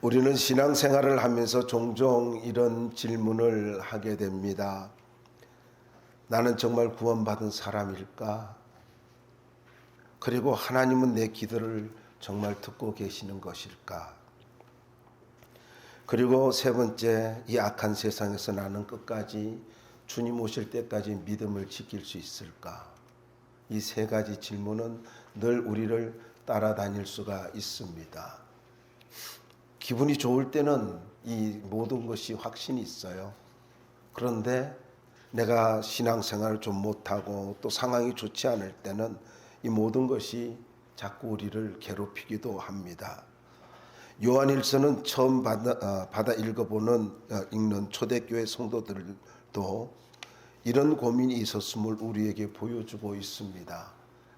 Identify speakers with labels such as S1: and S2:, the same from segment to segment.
S1: 우리는 신앙생활을 하면서 종종 이런 질문을 하게 됩니다. 나는 정말 구원받은 사람일까? 그리고 하나님은 내 기도를 정말 듣고 계시는 것일까? 그리고 세 번째, 이 악한 세상에서 나는 끝까지 주님 오실 때까지 믿음을 지킬 수 있을까? 이 세 가지 질문은 늘 우리를 따라다닐 수가 있습니다. 기분이 좋을 때는 이 모든 것이 확신이 있어요. 그런데 내가 신앙생활을 좀 못하고 또 상황이 좋지 않을 때는 이 모든 것이 자꾸 우리를 괴롭히기도 합니다. 요한일서는 처음 받아 읽는 초대교회 성도들도 이런 고민이 있었음을 우리에게 보여주고 있습니다.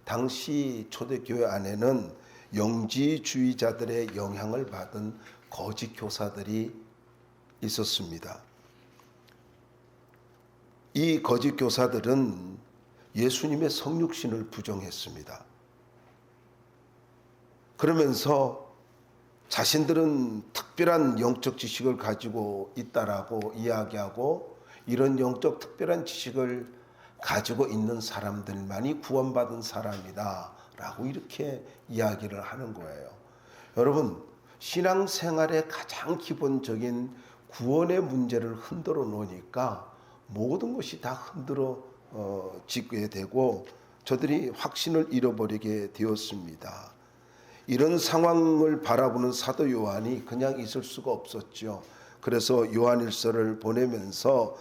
S1: 당시 초대교회 안에는 영지주의자들의 영향을 받은 거짓 교사들이 있었습니다. 이 거짓 교사들은 예수님의 성육신을 부정했습니다. 그러면서 자신들은 특별한 영적 지식을 가지고 있다라고 이야기하고 이런 영적 특별한 지식을 가지고 있는 사람들만이 구원받은 사람이다 라고 이렇게 이야기를 하는 거예요. 여러분, 신앙생활의 가장 기본적인 구원의 문제를 흔들어 놓으니까 모든 것이 다 지게 되고 저들이 확신을 잃어버리게 되었습니다. 이런 상황을 바라보는 사도 요한이 그냥 있을 수가 없었죠. 그래서 요한일서를 보내면서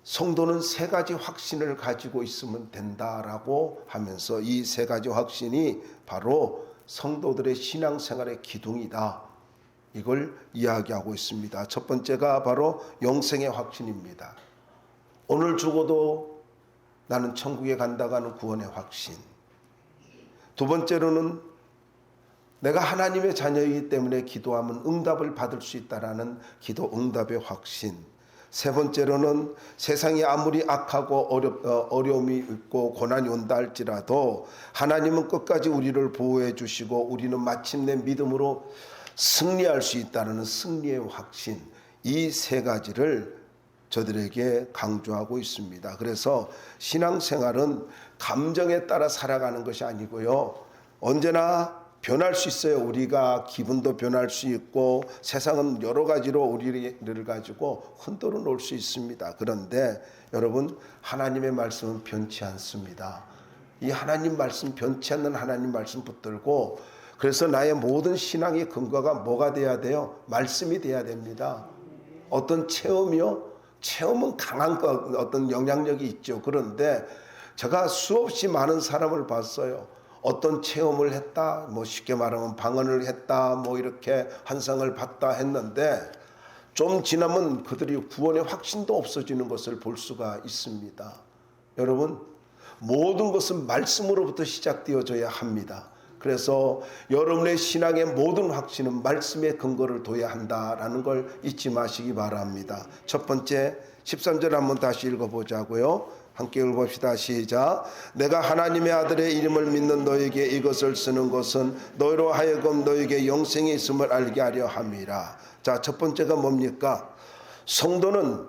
S1: 성도는 세 가지 확신을 가지고 있으면 된다라고 하면서 이 세 가지 확신이 바로 성도들의 신앙생활의 기둥이다. 이걸 이야기하고 있습니다. 첫 번째가 바로 영생의 확신입니다. 오늘 죽어도 나는 천국에 간다고 하는 구원의 확신. 두 번째로는 내가 하나님의 자녀이기 때문에 기도하면 응답을 받을 수 있다라는 기도 응답의 확신. 세 번째로는 세상이 아무리 악하고 어려움이 있고 고난이 온다 할지라도 하나님은 끝까지 우리를 보호해 주시고 우리는 마침내 믿음으로 승리할 수 있다는 승리의 확신. 이 세 가지를 저들에게 강조하고 있습니다. 그래서 신앙생활은 감정에 따라 살아가는 것이 아니고요. 언제나 변할 수 있어요. 우리가 기분도 변할 수 있고 세상은 여러 가지로 우리를 가지고 흔들어 놓을 수 있습니다. 그런데 여러분, 하나님의 말씀은 변치 않습니다. 이 하나님 말씀, 변치 않는 하나님 말씀 붙들고, 그래서 나의 모든 신앙의 근거가 뭐가 돼야 돼요? 말씀이 돼야 됩니다. 어떤 체험이요? 체험은 강한 어떤 영향력이 있죠. 그런데 제가 수없이 많은 사람을 봤어요. 어떤 체험을 했다, 쉽게 말하면 방언을 했다, 이렇게 환상을 봤다 했는데 좀 지나면 그들이 구원의 확신도 없어지는 것을 볼 수가 있습니다. 여러분, 모든 것은 말씀으로부터 시작되어져야 합니다. 그래서 여러분의 신앙의 모든 확신은 말씀의 근거를 둬야 한다라는 걸 잊지 마시기 바랍니다. 첫 번째 13절 한번 다시 읽어보자고요. 함께 읽어봅시다. 시작. 내가 하나님의 아들의 이름을 믿는 너에게 이것을 쓰는 것은 너희로 하여금 너에게 영생이 있음을 알게 하려 함이라. 자, 첫 번째가 뭡니까? 성도는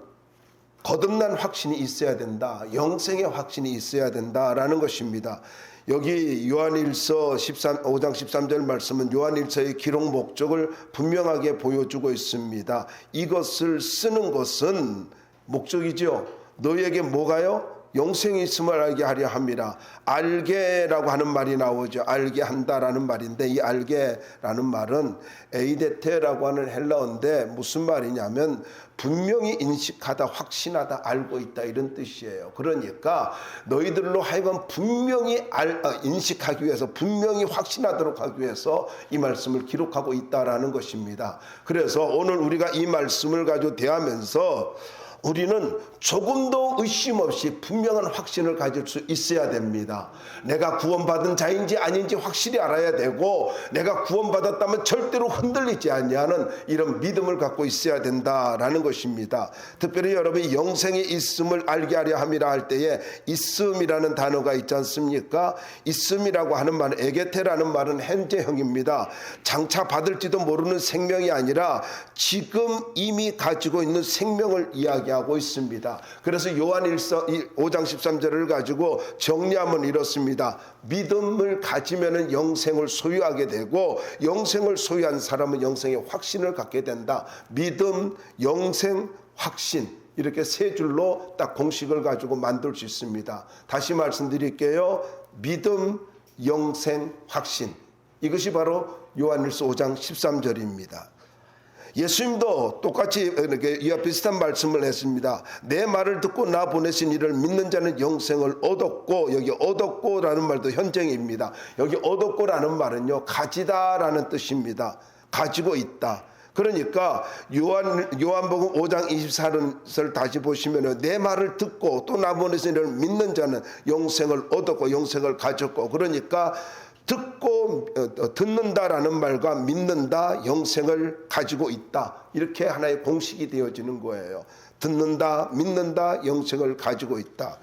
S1: 거듭난 확신이 있어야 된다. 영생의 확신이 있어야 된다라는 것입니다. 여기 요한일서 5장 13절 말씀은 요한일서의 기록 목적을 분명하게 보여주고 있습니다. 이것을 쓰는 것은 목적이죠. 너희에게 뭐가요? 영생이 있음을 알게 하려 함이라. 알게라고 하는 말이 나오죠. 알게 한다라는 말인데 이 알게라는 말은 에이데테라고 하는 헬라어인데 무슨 말이냐면 분명히 인식하다, 확신하다, 알고 있다 이런 뜻이에요. 그러니까 너희들로 하여금 분명히 인식하기 위해서, 분명히 확신하도록 하기 위해서 이 말씀을 기록하고 있다라는 것입니다. 그래서 오늘 우리가 이 말씀을 가지고 대하면서 우리는 조금도 의심 없이 분명한 확신을 가질 수 있어야 됩니다. 내가 구원받은 자인지 아닌지 확실히 알아야 되고, 내가 구원받았다면 절대로 흔들리지 아니하는 이런 믿음을 갖고 있어야 된다라는 것입니다. 특별히 여러분이 영생에 있음을 알게 하려 함이라 할 때에 있음이라는 단어가 있지 않습니까? 있음이라고 하는 말은 에게테라는 말은 현재형입니다. 장차 받을지도 모르는 생명이 아니라 지금 이미 가지고 있는 생명을 이야기하고 있습니다. 그래서 요한 5장 13절을 가지고 정리하면 이렇습니다. 믿음을 가지면 영생을 소유하게 되고, 영생을 소유한 사람은 영생의 확신을 갖게 된다. 믿음, 영생, 확신, 이렇게 세 줄로 딱 공식을 가지고 만들 수 있습니다. 다시 말씀드릴게요. 믿음, 영생, 확신, 이것이 바로 요한일서 5장 13절입니다. 예수님도 똑같이 이와 비슷한 말씀을 했습니다. 내 말을 듣고 나 보내신 이를 믿는 자는 영생을 얻었고, 여기 얻었고라는 말도 현재입니다. 여기 얻었고라는 말은요, 가지다라는 뜻입니다. 가지고 있다. 그러니까 요한복음 5장 24절을 다시 보시면 내 말을 듣고 또 나 보내신 이를 믿는 자는 영생을 얻었고 영생을 가졌고, 그러니까 듣고 듣는다라는 말과 믿는다, 영생을 가지고 있다, 이렇게 하나의 공식이 되어지는 거예요. 듣는다, 믿는다, 영생을 가지고 있다.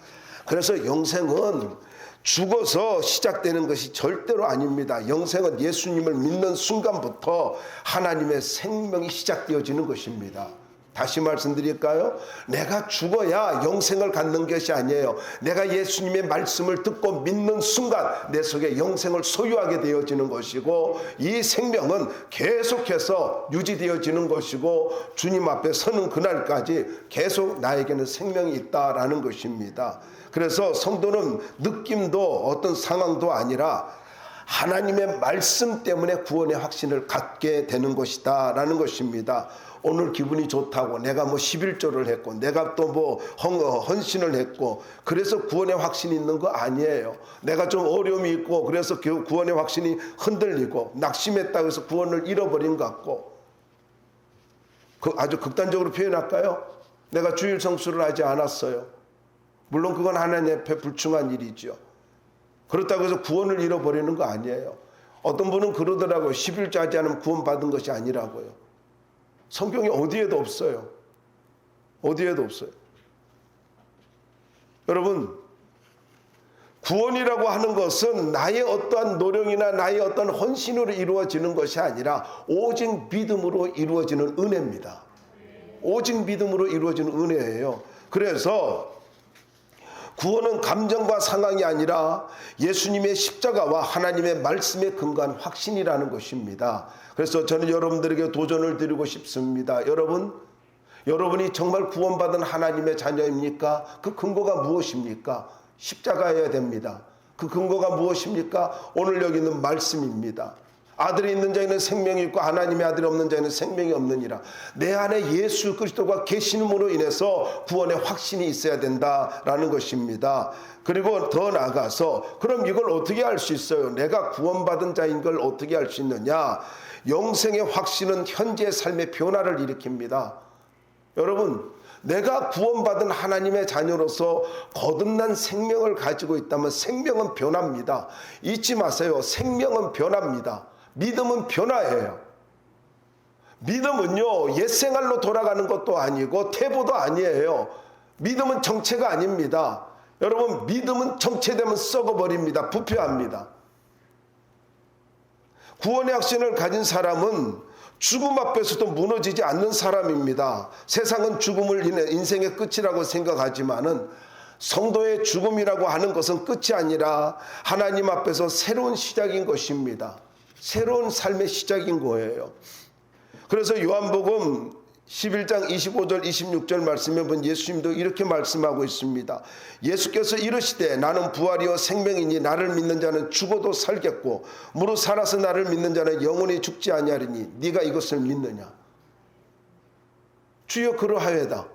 S1: 그래서 영생은 죽어서 시작되는 것이 절대로 아닙니다. 영생은 예수님을 믿는 순간부터 하나님의 생명이 시작되어지는 것입니다. 다시 말씀드릴까요? 내가 죽어야 영생을 갖는 것이 아니에요. 내가 예수님의 말씀을 듣고 믿는 순간 내 속에 영생을 소유하게 되어지는 것이고, 이 생명은 계속해서 유지되어지는 것이고, 주님 앞에 서는 그날까지 계속 나에게는 생명이 있다라는 것입니다. 그래서 성도는 느낌도 어떤 상황도 아니라 하나님의 말씀 때문에 구원의 확신을 갖게 되는 것이다 라는 것입니다. 오늘 기분이 좋다고 내가 11조를 했고 내가 또 헌신을 했고 그래서 구원의 확신이 있는 거 아니에요. 내가 좀 어려움이 있고 그래서 구원의 확신이 흔들리고 낙심했다고 해서 구원을 잃어버린 것 같고, 아주 극단적으로 표현할까요? 내가 주일 성수를 하지 않았어요. 물론 그건 하나님 앞에 불충한 일이죠. 그렇다고 해서 구원을 잃어버리는 거 아니에요. 어떤 분은 그러더라고요. 11조 하지 않으면 구원받은 것이 아니라고요. 성경에 어디에도 없어요. 어디에도 없어요. 여러분, 구원이라고 하는 것은 나의 어떠한 노력이나 나의 어떤 헌신으로 이루어지는 것이 아니라 오직 믿음으로 이루어지는 은혜입니다. 오직 믿음으로 이루어지는 은혜예요. 그래서 구원은 감정과 상황이 아니라 예수님의 십자가와 하나님의 말씀에 근거한 확신이라는 것입니다. 그래서 저는 여러분들에게 도전을 드리고 싶습니다. 여러분이 정말 구원받은 하나님의 자녀입니까? 그 근거가 무엇입니까? 십자가여야 됩니다. 그 근거가 무엇입니까? 오늘 여기 있는 말씀입니다. 아들이 있는 자에는 생명이 있고 하나님의 아들이 없는 자에는 생명이 없느니라. 내 안에 예수 그리스도가 계시음으로 인해서 구원의 확신이 있어야 된다라는 것입니다. 그리고 더 나아가서 그럼 이걸 어떻게 알 수 있어요? 내가 구원받은 자인 걸 어떻게 알 수 있느냐? 영생의 확신은 현재의 삶의 변화를 일으킵니다. 여러분, 내가 구원받은 하나님의 자녀로서 거듭난 생명을 가지고 있다면 생명은 변합니다. 잊지 마세요. 생명은 변합니다. 믿음은 변화예요. 믿음은요, 옛생활로 돌아가는 것도 아니고 태보도 아니에요. 믿음은 정체가 아닙니다. 여러분, 믿음은 정체되면 썩어버립니다. 부패합니다. 구원의 확신을 가진 사람은 죽음 앞에서도 무너지지 않는 사람입니다. 세상은 죽음을 인생의 끝이라고 생각하지만은 성도의 죽음이라고 하는 것은 끝이 아니라 하나님 앞에서 새로운 시작인 것입니다. 새로운 삶의 시작인 거예요. 그래서 요한복음 11장 25절 26절 말씀에 보면 예수님도 이렇게 말씀하고 있습니다. 예수께서 이르시되 나는 부활이요 생명이니 나를 믿는 자는 죽어도 살겠고 무릇 살아서 나를 믿는 자는 영원히 죽지 아니하리니 네가 이것을 믿느냐? 주여 그러하여다.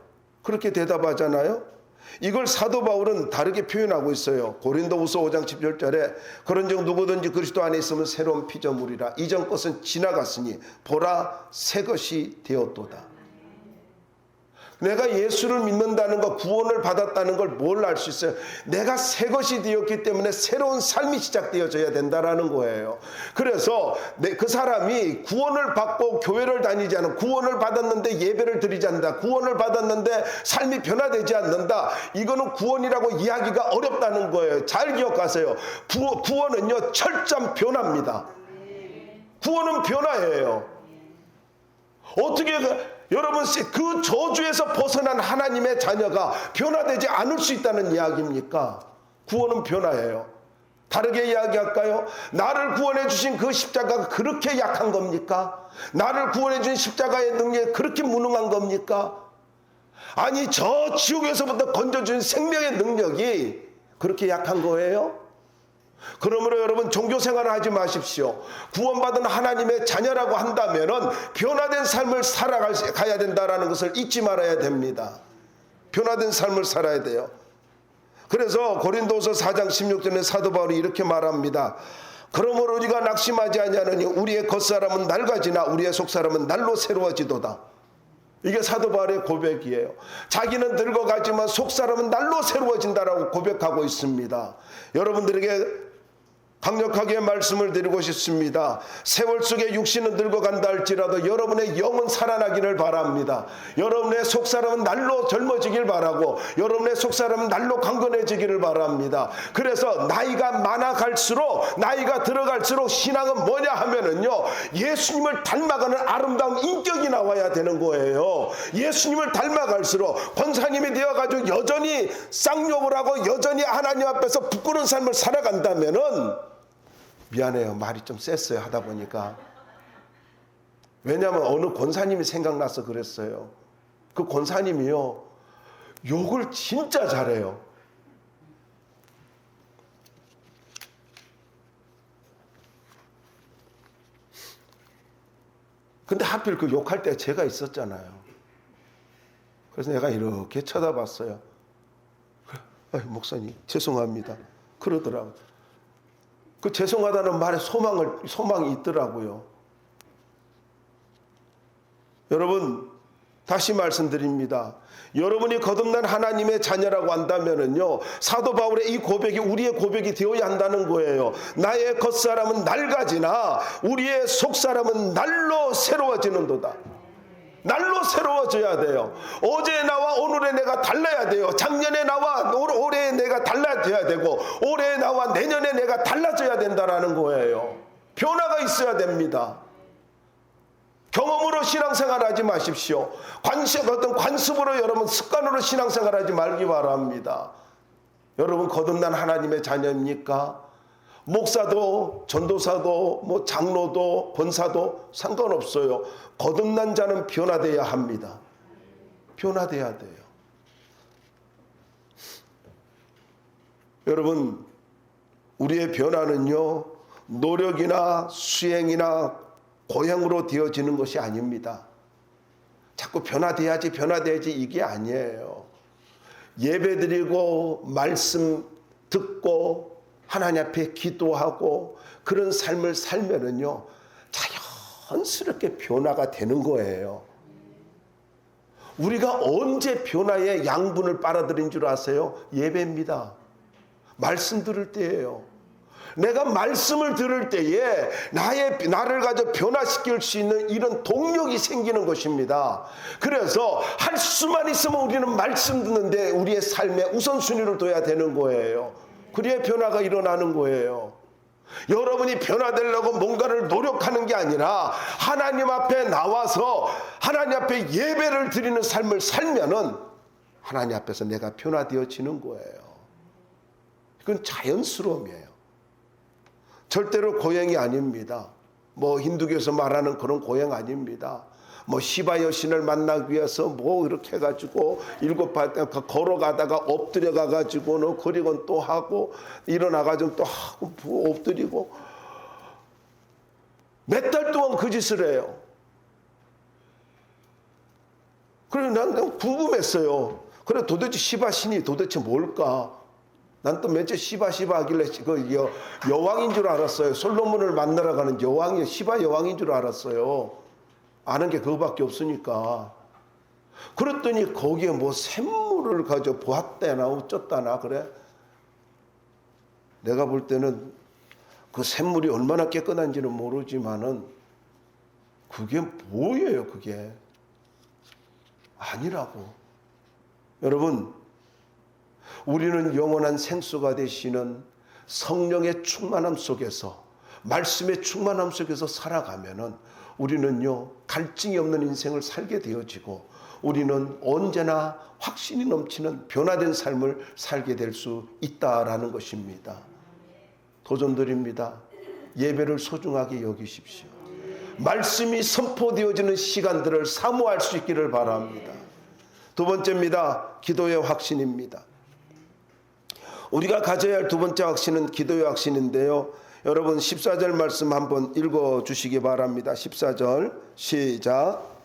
S1: 그렇게 대답하잖아요. 이걸 사도 바울은 다르게 표현하고 있어요. 고린도후서 5장 17절에 그런즉 누구든지 그리스도 안에 있으면 새로운 피조물이라 이전 것은 지나갔으니 보라 새 것이 되었도다. 내가 예수를 믿는다는 것, 구원을 받았다는 걸 뭘 알 수 있어요? 내가 새 것이 되었기 때문에 새로운 삶이 시작되어져야 된다라는 거예요. 그래서 그 사람이 구원을 받고 교회를 다니지 않은, 구원을 받았는데 예배를 드리지 않는다, 구원을 받았는데 삶이 변화되지 않는다, 이거는 구원이라고 이야기가 어렵다는 거예요. 잘 기억하세요. 구원은요, 철저한 변화입니다. 구원은 변화예요. 어떻게 여러분, 그 저주에서 벗어난 하나님의 자녀가 변화되지 않을 수 있다는 이야기입니까? 구원은 변화예요. 다르게 이야기할까요? 나를 구원해 주신 그 십자가가 그렇게 약한 겁니까? 나를 구원해 주신 십자가의 능력이 그렇게 무능한 겁니까? 아니, 저 지옥에서부터 건져준 생명의 능력이 그렇게 약한 거예요? 그러므로 여러분, 종교 생활을 하지 마십시오. 구원받은 하나님의 자녀라고 한다면은 변화된 삶을 살아가야 된다라는 것을 잊지 말아야 됩니다. 변화된 삶을 살아야 돼요. 그래서 고린도서 4장 16절에 사도 바울이 이렇게 말합니다. 그러므로 우리가 낙심하지 아니하느니 우리의 겉사람은 낡아지나 우리의 속사람은 날로 새로워지도다. 이게 사도 바울의 고백이에요. 자기는 늙어가지만 속사람은 날로 새로워진다라고 고백하고 있습니다. 여러분들에게 강력하게 말씀을 드리고 싶습니다. 세월 속에 육신은 늙어간다 할지라도 여러분의 영은 살아나기를 바랍니다. 여러분의 속사람은 날로 젊어지길 바라고, 여러분의 속사람은 날로 강건해지기를 바랍니다. 그래서 나이가 많아갈수록, 나이가 들어갈수록 신앙은 뭐냐 하면은요, 예수님을 닮아가는 아름다운 인격이 나와야 되는 거예요. 예수님을 닮아갈수록 권사님이 되어가지고 여전히 쌍욕을 하고 여전히 하나님 앞에서 부끄러운 삶을 살아간다면은, 미안해요, 말이 좀 셌어요, 하다 보니까. 왜냐하면 어느 권사님이 생각나서 그랬어요. 그 권사님이요, 욕을 진짜 잘해요. 근데 하필 그 욕할 때 제가 있었잖아요. 그래서 내가 이렇게 쳐다봤어요. 목사님 죄송합니다 그러더라고요. 그 죄송하다는 말에 소망이 있더라고요. 여러분, 다시 말씀드립니다. 여러분이 거듭난 하나님의 자녀라고 한다면은요, 사도 바울의 이 고백이 우리의 고백이 되어야 한다는 거예요. 나의 겉사람은 낡아지나 우리의 속사람은 날로 새로워지는도다. 날로 새로워져야 돼요. 어제 나와 오늘의 내가 달라야 돼요. 작년에 나와 올해의 내가 달라져야 되고, 올해의 나와 내년에 내가 달라져야 된다는 거예요. 변화가 있어야 됩니다. 경험으로 신앙생활 하지 마십시오. 어떤 관습으로, 여러분 습관으로 신앙생활 하지 말기 바랍니다. 여러분, 거듭난 하나님의 자녀입니까? 목사도, 전도사도, 장로도, 권사도 상관없어요. 거듭난 자는 변화되어야 합니다. 변화되어야 돼요. 여러분, 우리의 변화는요, 노력이나 수행이나 고행으로 되어지는 것이 아닙니다. 자꾸 변화돼야지 이게 아니에요. 예배드리고 말씀 듣고 하나님 앞에 기도하고 그런 삶을 살면은요, 자연스럽게 변화가 되는 거예요. 우리가 언제 변화의 양분을 빨아들인 줄 아세요? 예배입니다. 말씀 들을 때예요. 내가 말씀을 들을 때에 나를 가져 변화시킬 수 있는 이런 동력이 생기는 것입니다. 그래서 할 수만 있으면 우리는 말씀 듣는데 우리의 삶에 우선순위를 둬야 되는 거예요. 그래야 변화가 일어나는 거예요. 여러분이 변화되려고 뭔가를 노력하는 게 아니라 하나님 앞에 나와서 하나님 앞에 예배를 드리는 삶을 살면은 하나님 앞에서 내가 변화되어지는 거예요. 이건 자연스러움이에요. 절대로 고행이 아닙니다. 힌두교에서 말하는 그런 고행 아닙니다. 시바 여신을 만나기 위해서 이렇게 해가지고 7발 걸어가다가 엎드려 가가지고는 그리고 또 하고 일어나가지고 또 하고 엎드리고 몇 달 동안 그 짓을 해요. 그래서 난 궁금했어요. 그래 도대체 시바 신이 도대체 뭘까? 난 또 맨 처음 시바 하길래 그 여왕인 줄 알았어요. 솔로몬을 만나러 가는 여왕이 시바 여왕인 줄 알았어요. 아는 게 그거밖에 없으니까. 그랬더니 거기에 뭐 샘물을 가져 보았다나 어쩌다나 그래. 내가 볼 때는 그 샘물이 얼마나 깨끗한지는 모르지만은 그게 뭐예요, 그게? 아니라고. 여러분, 우리는 영원한 생수가 되시는 성령의 충만함 속에서, 말씀의 충만함 속에서 살아가면은 우리는요, 갈증이 없는 인생을 살게 되어지고 우리는 언제나 확신이 넘치는 변화된 삶을 살게 될 수 있다라는 것입니다. 도전드립니다. 예배를 소중하게 여기십시오. 말씀이 선포되어지는 시간들을 사모할 수 있기를 바랍니다. 두 번째입니다. 기도의 확신입니다. 우리가 가져야 할 두 번째 확신은 기도의 확신인데요. 여러분 14절 말씀 한번 읽어주시기 바랍니다. 14절 시작.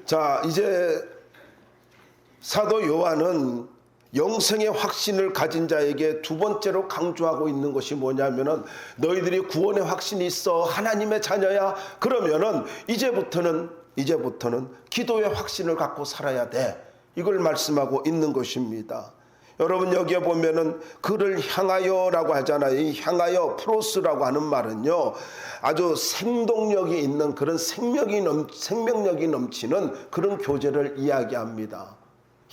S1: 자, 이제 사도 요한은 영생의 확신을 가진 자에게 두 번째로 강조하고 있는 것이 뭐냐면은 너희들이 구원의 확신이 있어 하나님의 자녀야 그러면은 이제부터는 기도의 확신을 갖고 살아야 돼. 이걸 말씀하고 있는 것입니다. 여러분 여기에 보면은 그를 향하여라고 하잖아요. 이 향하여 프로스라고 하는 말은요, 아주 생동력이 있는 그런 생명력이 넘치는 그런 교제를 이야기합니다.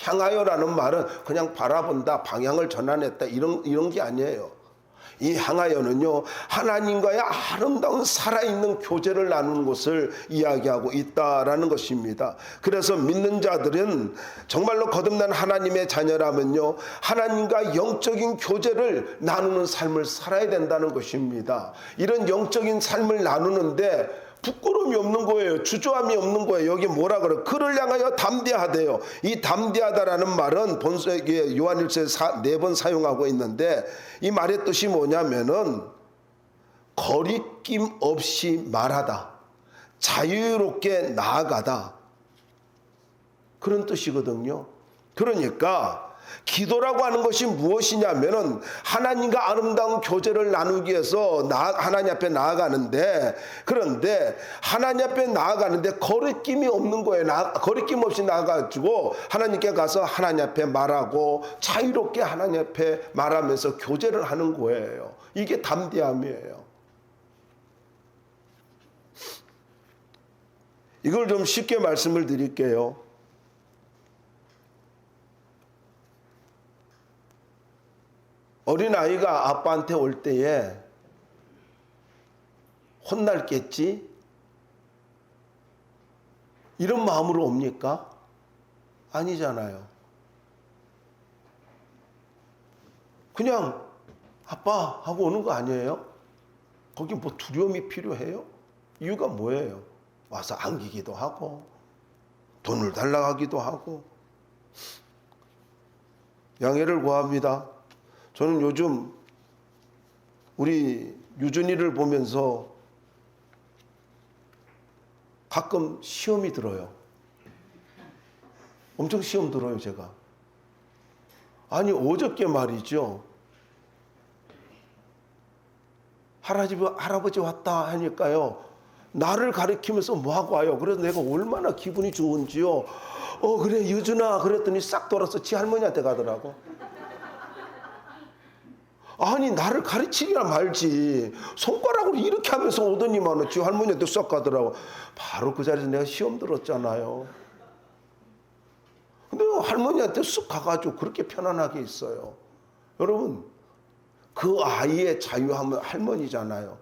S1: 향하여라는 말은 그냥 바라본다, 방향을 전환했다 이런 게 아니에요. 이 향하여는요, 하나님과의 아름다운 살아있는 교제를 나누는 것을 이야기하고 있다라는 것입니다. 그래서 믿는 자들은 정말로 거듭난 하나님의 자녀라면요, 하나님과 영적인 교제를 나누는 삶을 살아야 된다는 것입니다. 이런 영적인 삶을 나누는데 부끄러움이 없는 거예요. 주저함이 없는 거예요. 여기 뭐라 그래요? 그를 향하여 담대하대요. 이 담대하다라는 말은 본서에 요한일서에 4번 사용하고 있는데 이 말의 뜻이 뭐냐면은 거리낌 없이 말하다, 자유롭게 나아가다, 그런 뜻이거든요. 그러니까 기도라고 하는 것이 무엇이냐면은 하나님과 아름다운 교제를 나누기 위해서 하나님 앞에 나아가는데, 그런데 하나님 앞에 나아가는데 거리낌이 없는 거예요. 거리낌 없이 나아가지고 하나님께 가서 하나님 앞에 말하고 자유롭게 하나님 앞에 말하면서 교제를 하는 거예요. 이게 담대함이에요. 이걸 좀 쉽게 말씀을 드릴게요. 어린아이가 아빠한테 올 때에 혼날겠지? 이런 마음으로 옵니까? 아니잖아요. 그냥 아빠 하고 오는 거 아니에요? 거기 뭐 두려움이 필요해요? 이유가 뭐예요? 와서 안기기도 하고 돈을 달라고 하기도 하고. 양해를 구합니다. 저는 요즘 우리 유준이를 보면서 가끔 시험이 들어요. 엄청 시험 들어요, 제가. 아니, 어저께 말이죠. 할아버지 왔다 하니까요, 나를 가리키면서 뭐하고 와요. 그래서 내가 얼마나 기분이 좋은지요. 그래, 유준아. 그랬더니 싹 돌아서 지 할머니한테 가더라고. 아니, 나를 가르치기나 말지. 손가락으로 이렇게 하면서 오더니만은 지 할머니한테 쏙 가더라고. 바로 그 자리에서 내가 시험 들었잖아요. 근데 할머니한테 쑥 가가지고 그렇게 편안하게 있어요. 여러분, 그 아이의 자유함은 할머니잖아요.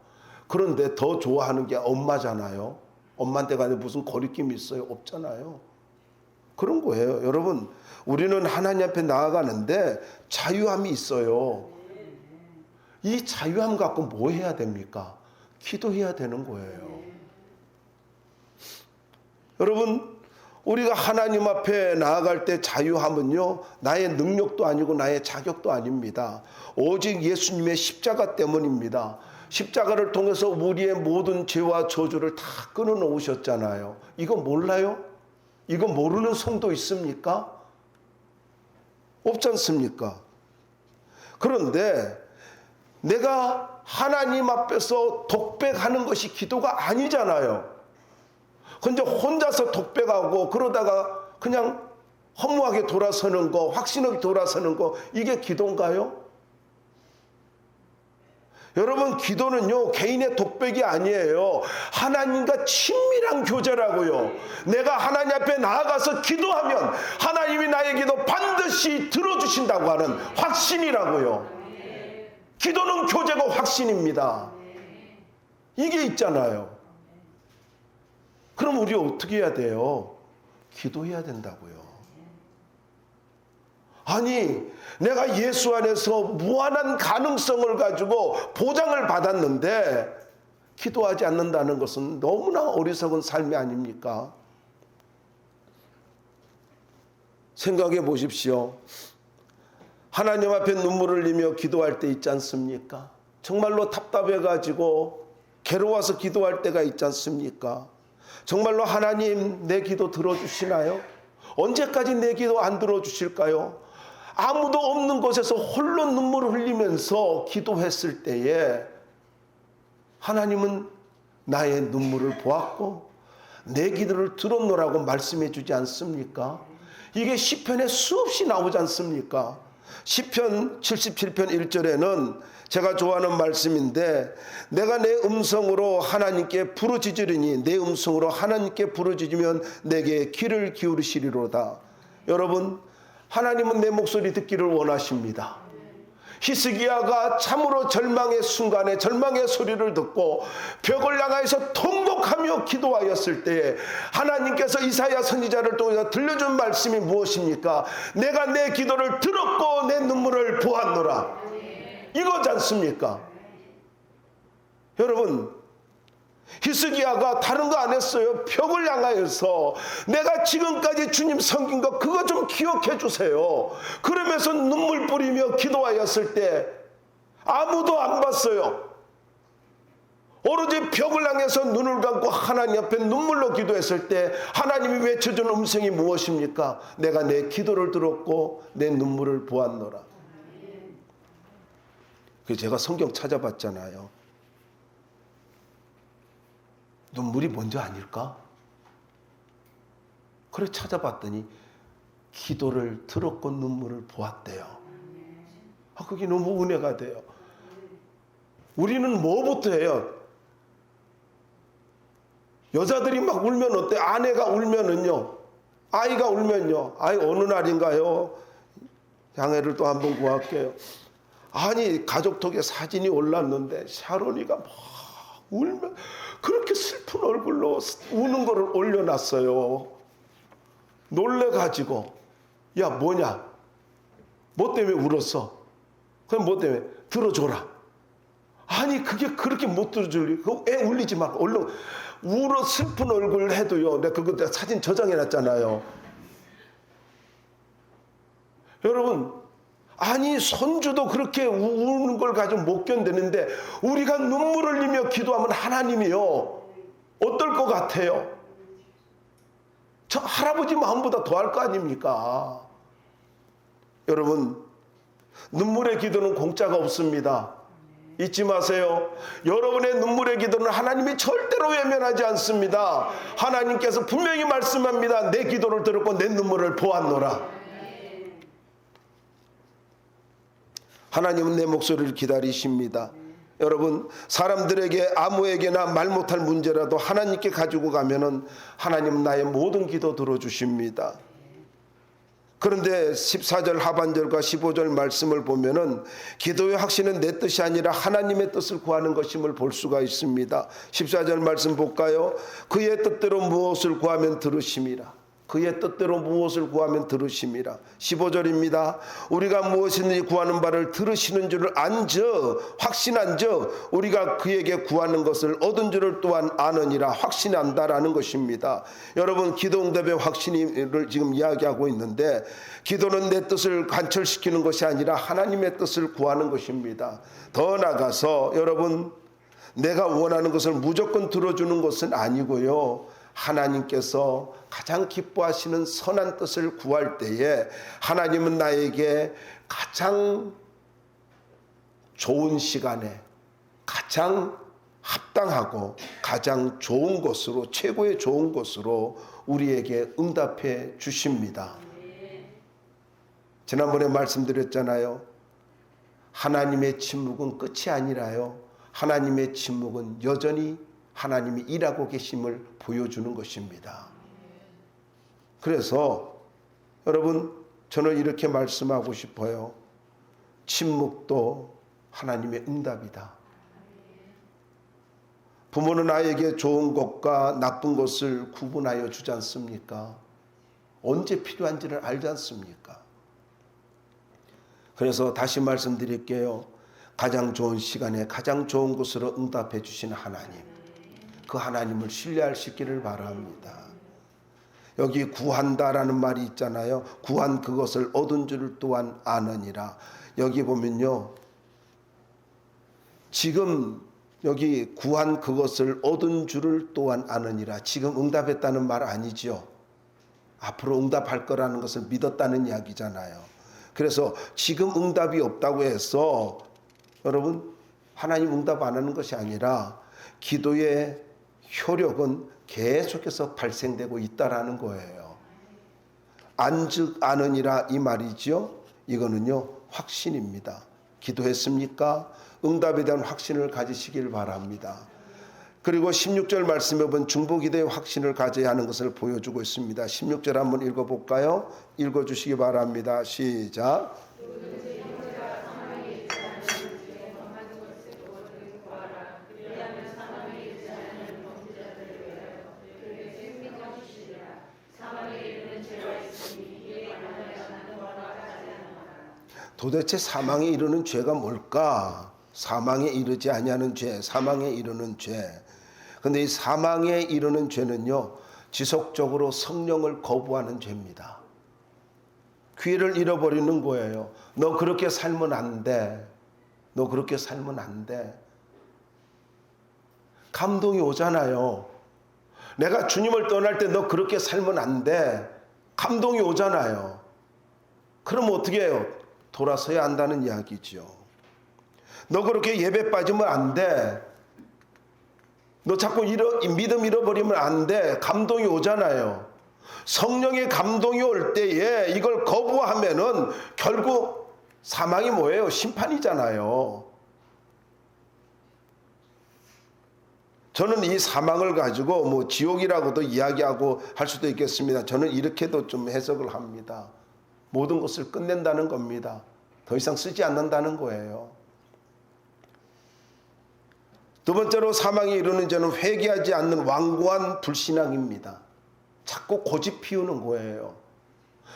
S1: 그런데 더 좋아하는 게 엄마잖아요. 엄마한테 가는데 무슨 거리낌이 있어요? 없잖아요. 그런 거예요. 여러분, 우리는 하나님 앞에 나아가는데 자유함이 있어요. 이 자유함 갖고 뭐 해야 됩니까? 기도해야 되는 거예요. 여러분, 우리가 하나님 앞에 나아갈 때 자유함은요, 나의 능력도 아니고 나의 자격도 아닙니다. 오직 예수님의 십자가 때문입니다. 십자가를 통해서 우리의 모든 죄와 저주를 다 끊어놓으셨잖아요. 이거 몰라요? 이거 모르는 성도 있습니까? 없지 않습니까? 그런데 내가 하나님 앞에서 독백하는 것이 기도가 아니잖아요. 근데 혼자서 독백하고 그러다가 그냥 허무하게 돌아서는 거, 확신없이 돌아서는 거, 이게 기도인가요? 여러분, 기도는요 개인의 독백이 아니에요. 하나님과 친밀한 교제라고요. 내가 하나님 앞에 나아가서 기도하면 하나님이 나의 기도 반드시 들어주신다고 하는 확신이라고요. 기도는 교제고 확신입니다. 이게 있잖아요. 그럼 우리 어떻게 해야 돼요? 기도해야 된다고요. 아니, 내가 예수 안에서 무한한 가능성을 가지고 보장을 받았는데 기도하지 않는다는 것은 너무나 어리석은 삶이 아닙니까? 생각해 보십시오. 하나님 앞에 눈물을 흘리며 기도할 때 있지 않습니까? 정말로 답답해가지고 괴로워서 기도할 때가 있지 않습니까? 정말로 하나님 내 기도 들어주시나요? 언제까지 내 기도 안 들어주실까요? 아무도 없는 곳에서 홀로 눈물을 흘리면서 기도했을 때에 하나님은 나의 눈물을 보았고 내 기도를 들었노라고 말씀해 주지 않습니까? 이게 시편에 수없이 나오지 않습니까? 시편 77편 1절에는 제가 좋아하는 말씀인데, 내가 내 음성으로 하나님께 부르짖으리니 내 음성으로 하나님께 부르짖으면 내게 귀를 기울이시리로다. 여러분, 하나님은 내 목소리 듣기를 원하십니다. 히스기야가 참으로 절망의 순간에 절망의 소리를 듣고 벽을 향하여서 통곡하며 기도하였을 때에 하나님께서 이사야 선지자를 통해서 들려준 말씀이 무엇입니까? 내가 내 기도를 들었고 내 눈물을 보았노라. 이거지 않습니까? 여러분, 히스기야가 다른 거 안 했어요. 벽을 향하여서 내가 지금까지 주님 섬긴 거 그거 좀 기억해 주세요. 그러면서 눈물 뿌리며 기도하였을 때 아무도 안 봤어요. 오로지 벽을 향해서 눈을 감고 하나님 앞에 눈물로 기도했을 때 하나님이 외쳐준 음성이 무엇입니까? 내가 내 기도를 들었고 내 눈물을 보았노라. 그래서 제가 성경 찾아봤잖아요. 눈물이 먼저 아닐까? 그래 찾아봤더니 기도를 들었고 눈물을 보았대요. 그게 너무 은혜가 돼요. 우리는 뭐부터 해요? 여자들이 막 울면 어때? 아내가 울면은요, 아이가 울면요, 아이 어느 날인가요? 양해를 또 한번 구할게요. 아니, 가족톡에 사진이 올랐는데 샤론이가 막 울면 그렇게 슬픈 얼굴로 우는 거를 올려놨어요. 놀래가지고, 야 뭐냐? 뭐 때문에 울었어? 그럼 뭐 때문에? 들어줘라. 아니, 그게 그렇게 못 들어줄 리? 애 울리지 말고 얼른 울어. 슬픈 얼굴 해도요, 내가 그거 사진 저장해놨잖아요. 여러분, 아니 손주도 그렇게 우는 걸 가지고 못 견디는데 우리가 눈물을 흘리며 기도하면 하나님이요 어떨 것 같아요? 저 할아버지 마음보다 더할 거 아닙니까? 여러분, 눈물의 기도는 공짜가 없습니다. 잊지 마세요. 여러분의 눈물의 기도는 하나님이 절대로 외면하지 않습니다. 하나님께서 분명히 말씀합니다. 내 기도를 들었고 내 눈물을 보았노라. 하나님은 내 목소리를 기다리십니다. 여러분, 사람들에게 아무에게나 말 못할 문제라도 하나님께 가지고 가면은 하나님은 나의 모든 기도 들어주십니다. 그런데 14절 하반절과 15절 말씀을 보면은 기도의 확신은 내 뜻이 아니라 하나님의 뜻을 구하는 것임을 볼 수가 있습니다. 14절 말씀 볼까요? 그의 뜻대로 무엇을 구하면 들으심이라. 그의 뜻대로 무엇을 구하면 들으심이라. 15절입니다. 우리가 무엇이든지 구하는 바를 들으시는 줄을 확신한 즉 우리가 그에게 구하는 것을 얻은 줄을 또한 아느니라. 확신한다라는 것입니다. 여러분, 기도 응답의 확신을 지금 이야기하고 있는데, 기도는 내 뜻을 관철시키는 것이 아니라 하나님의 뜻을 구하는 것입니다. 더 나아가서 여러분, 내가 원하는 것을 무조건 들어주는 것은 아니고요, 하나님께서 가장 기뻐하시는 선한 뜻을 구할 때에 하나님은 나에게 가장 좋은 시간에 가장 합당하고 가장 좋은 것으로, 최고의 좋은 것으로 우리에게 응답해 주십니다. 지난번에 말씀드렸잖아요. 하나님의 침묵은 끝이 아니라요, 하나님의 침묵은 여전히 하나님이 일하고 계심을 보여주는 것입니다. 그래서 여러분, 저는 이렇게 말씀하고 싶어요. 침묵도 하나님의 응답이다. 부모는 아이에게 좋은 것과 나쁜 것을 구분하여 주지 않습니까? 언제 필요한지를 알지 않습니까? 그래서 다시 말씀드릴게요. 가장 좋은 시간에 가장 좋은 것으로 응답해 주시는 하나님, 그 하나님을 신뢰할 수 있기를 바랍니다. 여기 구한다라는 말이 있잖아요. 구한 그것을 얻은 줄을 또한 아느니라. 여기 보면요, 지금 여기 구한 그것을 얻은 줄을 또한 아느니라. 지금 응답했다는 말 아니죠. 앞으로 응답할 거라는 것을 믿었다는 이야기잖아요. 그래서 지금 응답이 없다고 해서 여러분, 하나님 응답 안 하는 것이 아니라 기도의 효력은 계속해서 발생되고 있다라는 거예요. 안즉 아느니라 이 말이죠. 이거는요, 확신입니다. 기도했습니까? 응답에 대한 확신을 가지시길 바랍니다. 그리고 16절 말씀에 보면 중보기도의 확신을 가져야 하는 것을 보여주고 있습니다. 16절 한번 읽어볼까요? 읽어주시기 바랍니다. 시작. 도대체 사망에 이르는 죄가 뭘까? 사망에 이르지 아니하는 죄, 사망에 이르는 죄. 근데 이 사망에 이르는 죄는요, 지속적으로 성령을 거부하는 죄입니다. 기회를 잃어버리는 거예요. 너 그렇게 살면 안 돼. 너 그렇게 살면 안 돼. 감동이 오잖아요. 내가 주님을 떠날 때 너 그렇게 살면 안 돼. 감동이 오잖아요. 그럼 어떻게 해요? 돌아서야 한다는 이야기죠. 너 그렇게 예배 빠지면 안 돼. 너 자꾸 믿음 잃어버리면 안 돼. 감동이 오잖아요. 성령의 감동이 올 때에 이걸 거부하면은 결국 사망이 뭐예요? 심판이잖아요. 저는 이 사망을 가지고 뭐 지옥이라고도 이야기하고 할 수도 있겠습니다. 저는 이렇게도 좀 해석을 합니다. 모든 것을 끝낸다는 겁니다. 더 이상 쓰지 않는다는 거예요. 두 번째로 사망에 이르는 죄는 회개하지 않는 완고한 불신앙입니다. 자꾸 고집 피우는 거예요.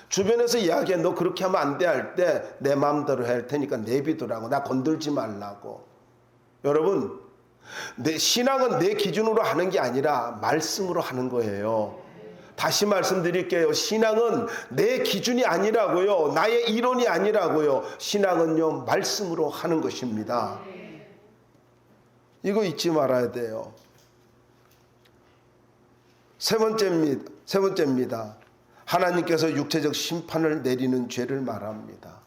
S1: 주변에서 이야기해. 너 그렇게 하면 안 돼 할 때 내 마음대로 할 테니까 내비두라고. 나 건들지 말라고. 여러분, 내 신앙은 내 기준으로 하는 게 아니라 말씀으로 하는 거예요. 다시 말씀드릴게요. 신앙은 내 기준이 아니라고요. 나의 이론이 아니라고요. 신앙은요, 말씀으로 하는 것입니다. 이거 잊지 말아야 돼요. 세 번째입니다. 하나님께서 육체적 심판을 내리는 죄를 말합니다.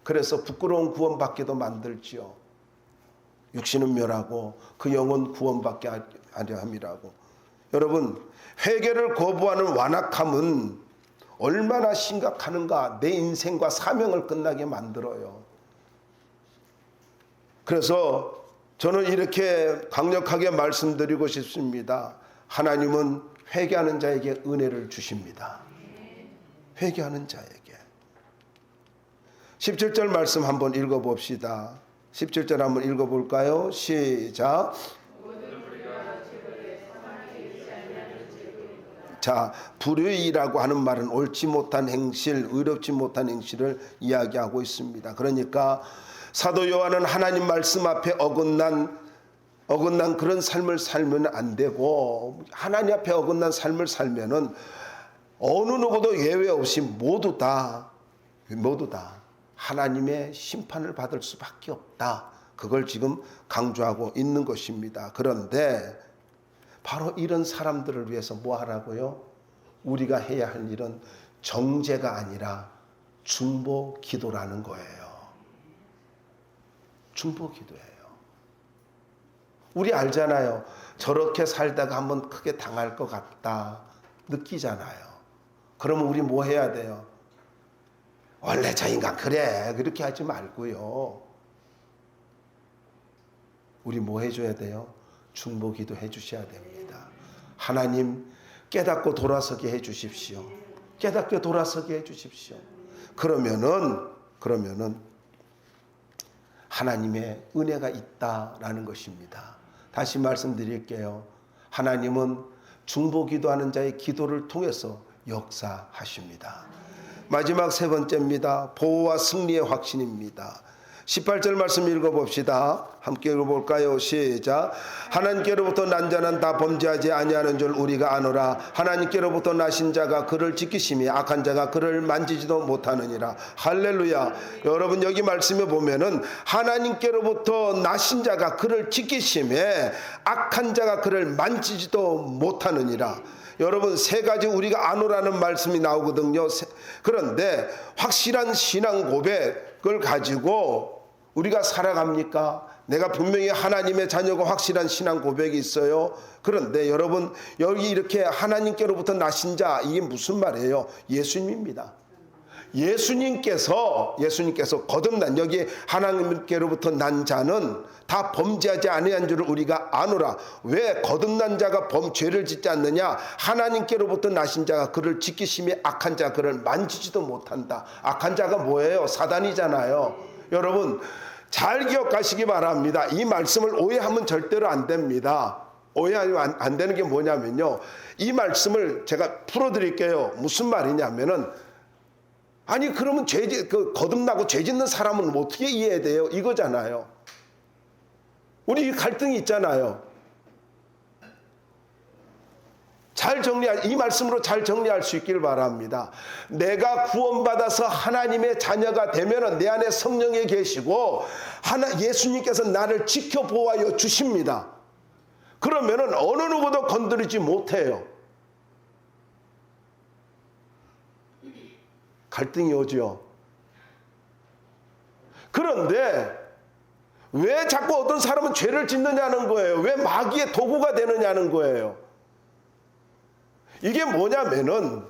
S1: 그래서 부끄러운 구원받게도 만들지요. 육신은 멸하고 그 영은 구원받게 하려 함이라고. 여러분, 회개를 거부하는 완악함은 얼마나 심각하는가. 내 인생과 사명을 끝나게 만들어요. 그래서 저는 이렇게 강력하게 말씀드리고 싶습니다. 하나님은 회개하는 자에게 은혜를 주십니다. 회개하는 자에게. 17절 말씀 한번 읽어봅시다. 17절 한번 읽어볼까요? 시작. 자, 불의라고 하는 말은 옳지 못한 행실, 의롭지 못한 행실을 이야기하고 있습니다. 그러니까 사도 요한은 하나님 말씀 앞에 어긋난 그런 삶을 살면 안 되고, 하나님 앞에 어긋난 삶을 살면은 어느 누구도 예외 없이 모두 다 하나님의 심판을 받을 수밖에 없다. 그걸 지금 강조하고 있는 것입니다. 그런데 바로 이런 사람들을 위해서 뭐 하라고요? 우리가 해야 할 일은 정죄가 아니라 중보 기도라는 거예요. 중보기도예요. 우리 알잖아요. 저렇게 살다가 한번 크게 당할 것 같다 느끼잖아요. 그러면 우리 뭐 해야 돼요? 원래 저 인간 그래 그렇게 하지 말고요. 우리 뭐 해줘야 돼요? 중보기도 해주셔야 됩니다. 하나님 깨닫고 돌아서게 해주십시오. 깨닫게 돌아서게 해주십시오. 그러면은 하나님의 은혜가 있다라는 것입니다. 다시 말씀드릴게요. 하나님은 중보기도하는 자의 기도를 통해서 역사하십니다. 마지막 세 번째입니다. 보호와 승리의 확신입니다. 18절 말씀 읽어봅시다. 함께 읽어볼까요? 시작. 하나님께로부터 난 자는 다 범죄하지 아니하는 줄 우리가 아노라. 하나님께로부터 나신 자가 그를 지키심이 악한 자가 그를 만지지도 못하느니라. 할렐루야. 여러분 여기 말씀에 보면은 하나님께로부터 나신 자가 그를 지키심에 악한 자가 그를 만지지도 못하느니라. 여러분 세 가지 우리가 아노라는 말씀이 나오거든요. 그런데 확실한 신앙 고백을 가지고 우리가 살아갑니까? 내가 분명히 하나님의 자녀가 확실한 신앙 고백이 있어요. 그런데 여러분 여기 이렇게 하나님께로부터 나신 자 이게 무슨 말이에요? 예수님입니다. 예수님께서 거듭난 여기 하나님께로부터 난 자는 다 범죄하지 아니한 줄을 우리가 아노라. 왜 거듭난 자가 죄를 짓지 않느냐? 하나님께로부터 나신 자가 그를 지키심에 악한 자가 그를 만지지도 못한다. 악한 자가 뭐예요? 사단이잖아요. 여러분 잘 기억하시기 바랍니다. 이 말씀을 오해하면 절대로 안 됩니다. 오해하면 안 되는 게 뭐냐면요. 이 말씀을 제가 풀어드릴게요. 무슨 말이냐면은 아니 그러면 거듭나고 죄 짓는 사람은 어떻게 이해해야 돼요? 이거잖아요. 우리 갈등이 있잖아요. 이 말씀으로 잘 정리할 수 있길 바랍니다. 내가 구원받아서 하나님의 자녀가 되면은 내 안에 성령이 계시고 예수님께서 나를 지켜 보호하여 주십니다. 그러면은 어느 누구도 건드리지 못해요. 갈등이 오죠. 그런데 왜 자꾸 어떤 사람은 죄를 짓느냐는 거예요. 왜 마귀의 도구가 되느냐는 거예요. 이게 뭐냐면은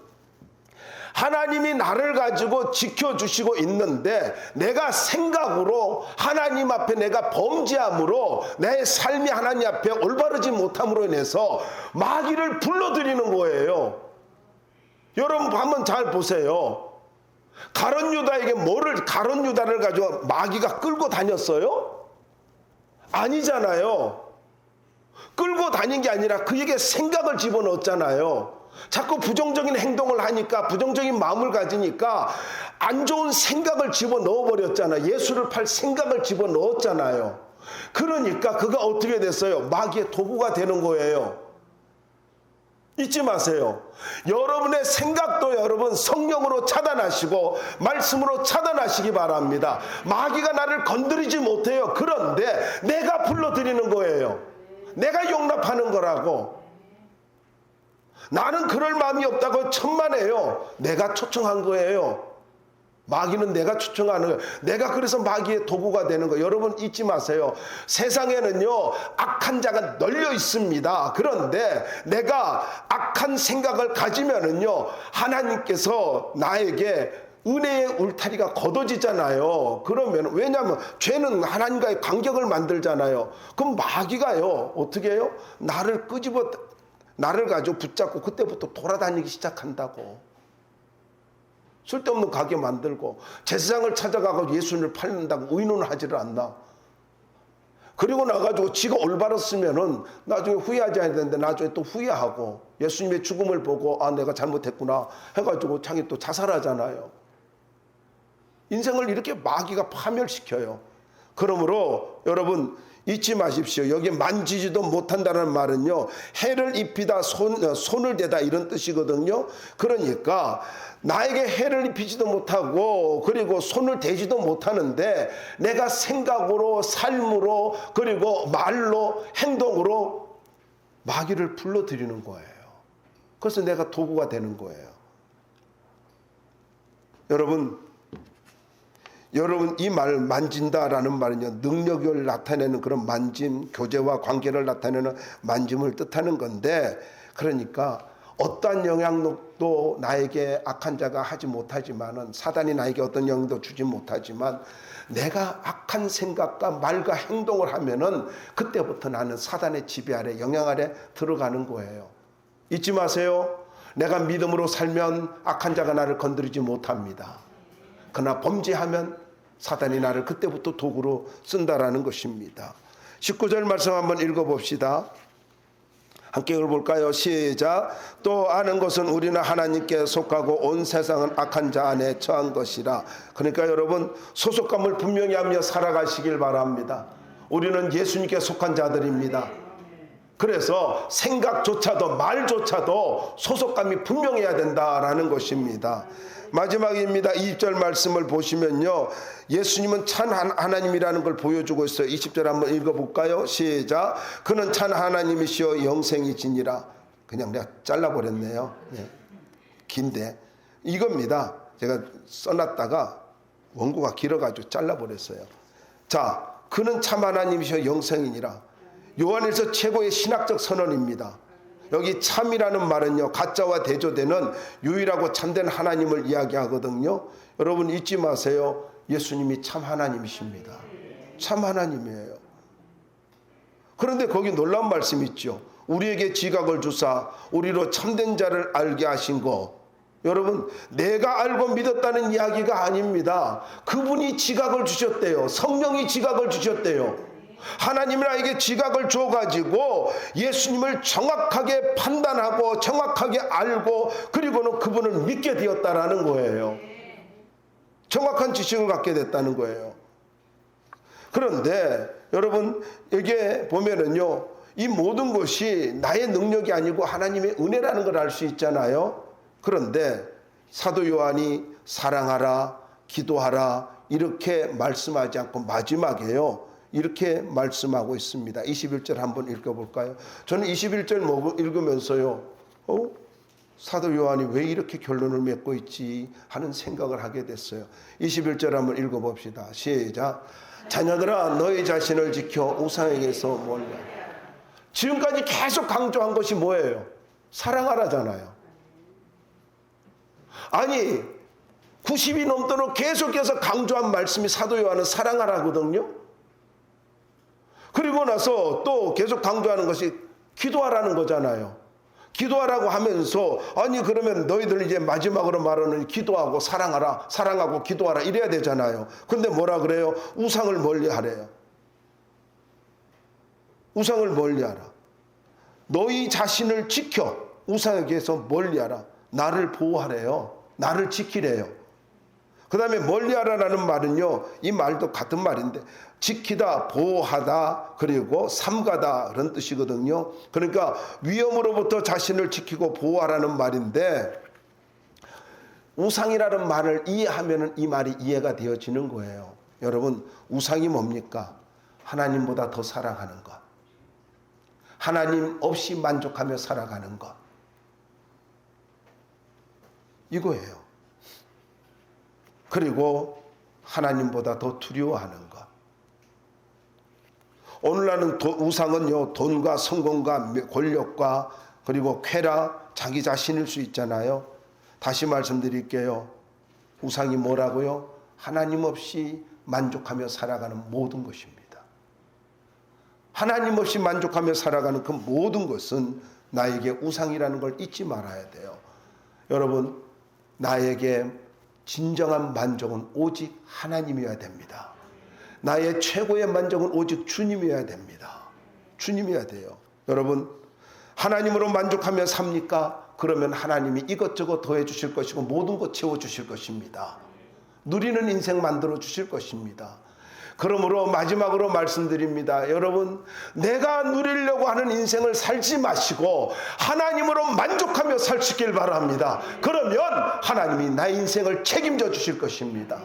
S1: 하나님이 나를 가지고 지켜주시고 있는데 내가 생각으로 하나님 앞에 내가 범죄함으로 내 삶이 하나님 앞에 올바르지 못함으로 인해서 마귀를 불러들이는 거예요. 여러분 한번 잘 보세요. 가룟 유다를 가지고 마귀가 끌고 다녔어요? 아니잖아요. 끌고 다닌 게 아니라 그에게 생각을 집어넣었잖아요. 자꾸 부정적인 행동을 하니까 부정적인 마음을 가지니까 안 좋은 생각을 집어넣어버렸잖아요. 예수를 팔 생각을 집어넣었잖아요. 그러니까 그가 어떻게 됐어요? 마귀의 도구가 되는 거예요. 잊지 마세요. 여러분의 생각도 여러분 성령으로 차단하시고 말씀으로 차단하시기 바랍니다. 마귀가 나를 건드리지 못해요. 그런데 내가 불러들이는 거예요. 내가 용납하는 거라고. 나는 그럴 마음이 없다고 천만에요. 내가 초청한 거예요. 마귀는 내가 초청하는 거예요. 내가 그래서 마귀의 도구가 되는 거예요. 여러분 잊지 마세요. 세상에는요 악한 자가 널려 있습니다. 그런데 내가 악한 생각을 가지면은요 하나님께서 나에게 은혜의 울타리가 걷어지잖아요. 그러면 왜냐하면 죄는 하나님과의 간격을 만들잖아요. 그럼 마귀가요 어떻게 해요? 나를 가지고 붙잡고 그때부터 돌아다니기 시작한다고. 쓸데없는 가게 만들고 제사장을 찾아가고 예수님을 팔는다고 의논을 하지를 않나. 그리고 나가지고 지가 올바랐으면은 나중에 후회하지 않아야 되는데 나중에 또 후회하고 예수님의 죽음을 보고 아 내가 잘못했구나 해가지고 자기 또 자살하잖아요. 인생을 이렇게 마귀가 파멸시켜요. 그러므로 여러분 잊지 마십시오. 여기 만지지도 못한다는 말은요 해를 입히다 손을 대다 이런 뜻이거든요. 그러니까 나에게 해를 입히지도 못하고 그리고 손을 대지도 못하는데 내가 생각으로 삶으로 그리고 말로 행동으로 마귀를 불러들이는 거예요. 그래서 내가 도구가 되는 거예요. 여러분 여러분, 이 말 만진다라는 말은요, 능력을 나타내는 그런 만짐, 교제와 관계를 나타내는 만짐을 뜻하는 건데, 그러니까 어떠한 영향력도 나에게 악한 자가 하지 못하지만은, 사단이 나에게 어떤 영향도 주지 못하지만, 내가 악한 생각과 말과 행동을 하면은 그때부터 나는 사단의 지배 아래, 영향 아래 들어가는 거예요. 잊지 마세요. 내가 믿음으로 살면 악한 자가 나를 건드리지 못합니다. 그러나 범죄하면 사단이 나를 그때부터 도구로 쓴다라는 것입니다. 19절 말씀 한번 읽어봅시다. 함께 읽어볼까요? 시작. 또 아는 것은 우리는 하나님께 속하고 온 세상은 악한 자 안에 처한 것이라. 그러니까 여러분, 소속감을 분명히 하며 살아가시길 바랍니다. 우리는 예수님께 속한 자들입니다. 그래서 생각조차도 말조차도 소속감이 분명해야 된다라는 것입니다. 마지막입니다. 20절 말씀을 보시면요, 예수님은 찬 하나님이라는 걸 보여주고 있어요. 20절 한번 읽어볼까요? 시작. 그는 찬 하나님이시여 영생이시니라. 그냥 내가 잘라버렸네요. 네. 긴데 이겁니다. 제가 써놨다가 원고가 길어가지고 잘라버렸어요. 자, 그는 참 하나님이시여 영생이니라. 요한일서 최고의 신학적 선언입니다. 여기 참이라는 말은요, 가짜와 대조되는 유일하고 참된 하나님을 이야기하거든요. 여러분 잊지 마세요. 예수님이 참 하나님이십니다. 참 하나님이에요. 그런데 거기 놀라운 말씀이 있죠. 우리에게 지각을 주사 우리로 참된 자를 알게 하신 거. 여러분, 내가 알고 믿었다는 이야기가 아닙니다. 그분이 지각을 주셨대요. 성령이 지각을 주셨대요. 하나님이 나에게 지각을 줘가지고 예수님을 정확하게 판단하고 정확하게 알고, 그리고는 그분을 믿게 되었다라는 거예요. 정확한 지식을 갖게 됐다는 거예요. 그런데 여러분, 이게 보면은요, 이 모든 것이 나의 능력이 아니고 하나님의 은혜라는 걸 알 수 있잖아요. 그런데 사도 요한이 사랑하라, 기도하라 이렇게 말씀하지 않고 마지막에요, 이렇게 말씀하고 있습니다. 21절 한번 읽어볼까요? 저는 21절 읽으면서요, 사도 요한이 왜 이렇게 결론을 맺고 있지 하는 생각을 하게 됐어요. 21절 한번 읽어봅시다. 시작. 자녀들아, 너희 자신을 지켜 우상에게서 멀리. 지금까지 계속 강조한 것이 뭐예요? 사랑하라잖아요. 아니, 90이 넘도록 계속해서 강조한 말씀이 사도 요한은 사랑하라거든요. 그리고 나서 또 계속 강조하는 것이 기도하라는 거잖아요. 기도하라고 하면서, 아니 그러면 너희들 이제 마지막으로 말하는 기도하고 사랑하라, 사랑하고 기도하라 이래야 되잖아요. 근데 뭐라 그래요? 우상을 멀리하래요. 우상을 멀리하라. 너희 자신을 지켜 우상에게서 멀리하라. 나를 보호하래요. 나를 지키래요. 그 다음에 멀리하라라는 말은요, 이 말도 같은 말인데 지키다, 보호하다, 그리고 삼가다 그런 뜻이거든요. 그러니까 위험으로부터 자신을 지키고 보호하라는 말인데, 우상이라는 말을 이해하면 이 말이 이해가 되어지는 거예요. 여러분, 우상이 뭡니까? 하나님보다 더 사랑하는 것, 하나님 없이 만족하며 살아가는 것, 이거예요. 그리고 하나님보다 더 두려워하는 것. 오늘날은 우상은요, 돈과 성공과 권력과 그리고 쾌락, 자기 자신일 수 있잖아요. 다시 말씀드릴게요. 우상이 뭐라고요? 하나님 없이 만족하며 살아가는 모든 것입니다. 하나님 없이 만족하며 살아가는 그 모든 것은 나에게 우상이라는 걸 잊지 말아야 돼요. 여러분, 나에게 진정한 만족은 오직 하나님이어야 됩니다. 나의 최고의 만족은 오직 주님이어야 됩니다. 주님이어야 돼요. 여러분, 하나님으로 만족하며 삽니까? 그러면 하나님이 이것저것 더해 주실 것이고 모든 것 채워 주실 것입니다. 누리는 인생 만들어 주실 것입니다. 그러므로 마지막으로 말씀드립니다. 여러분, 내가 누리려고 하는 인생을 살지 마시고 하나님으로 만족하며 살시길 바랍니다. 그러면 하나님이 나의 인생을 책임져 주실 것입니다.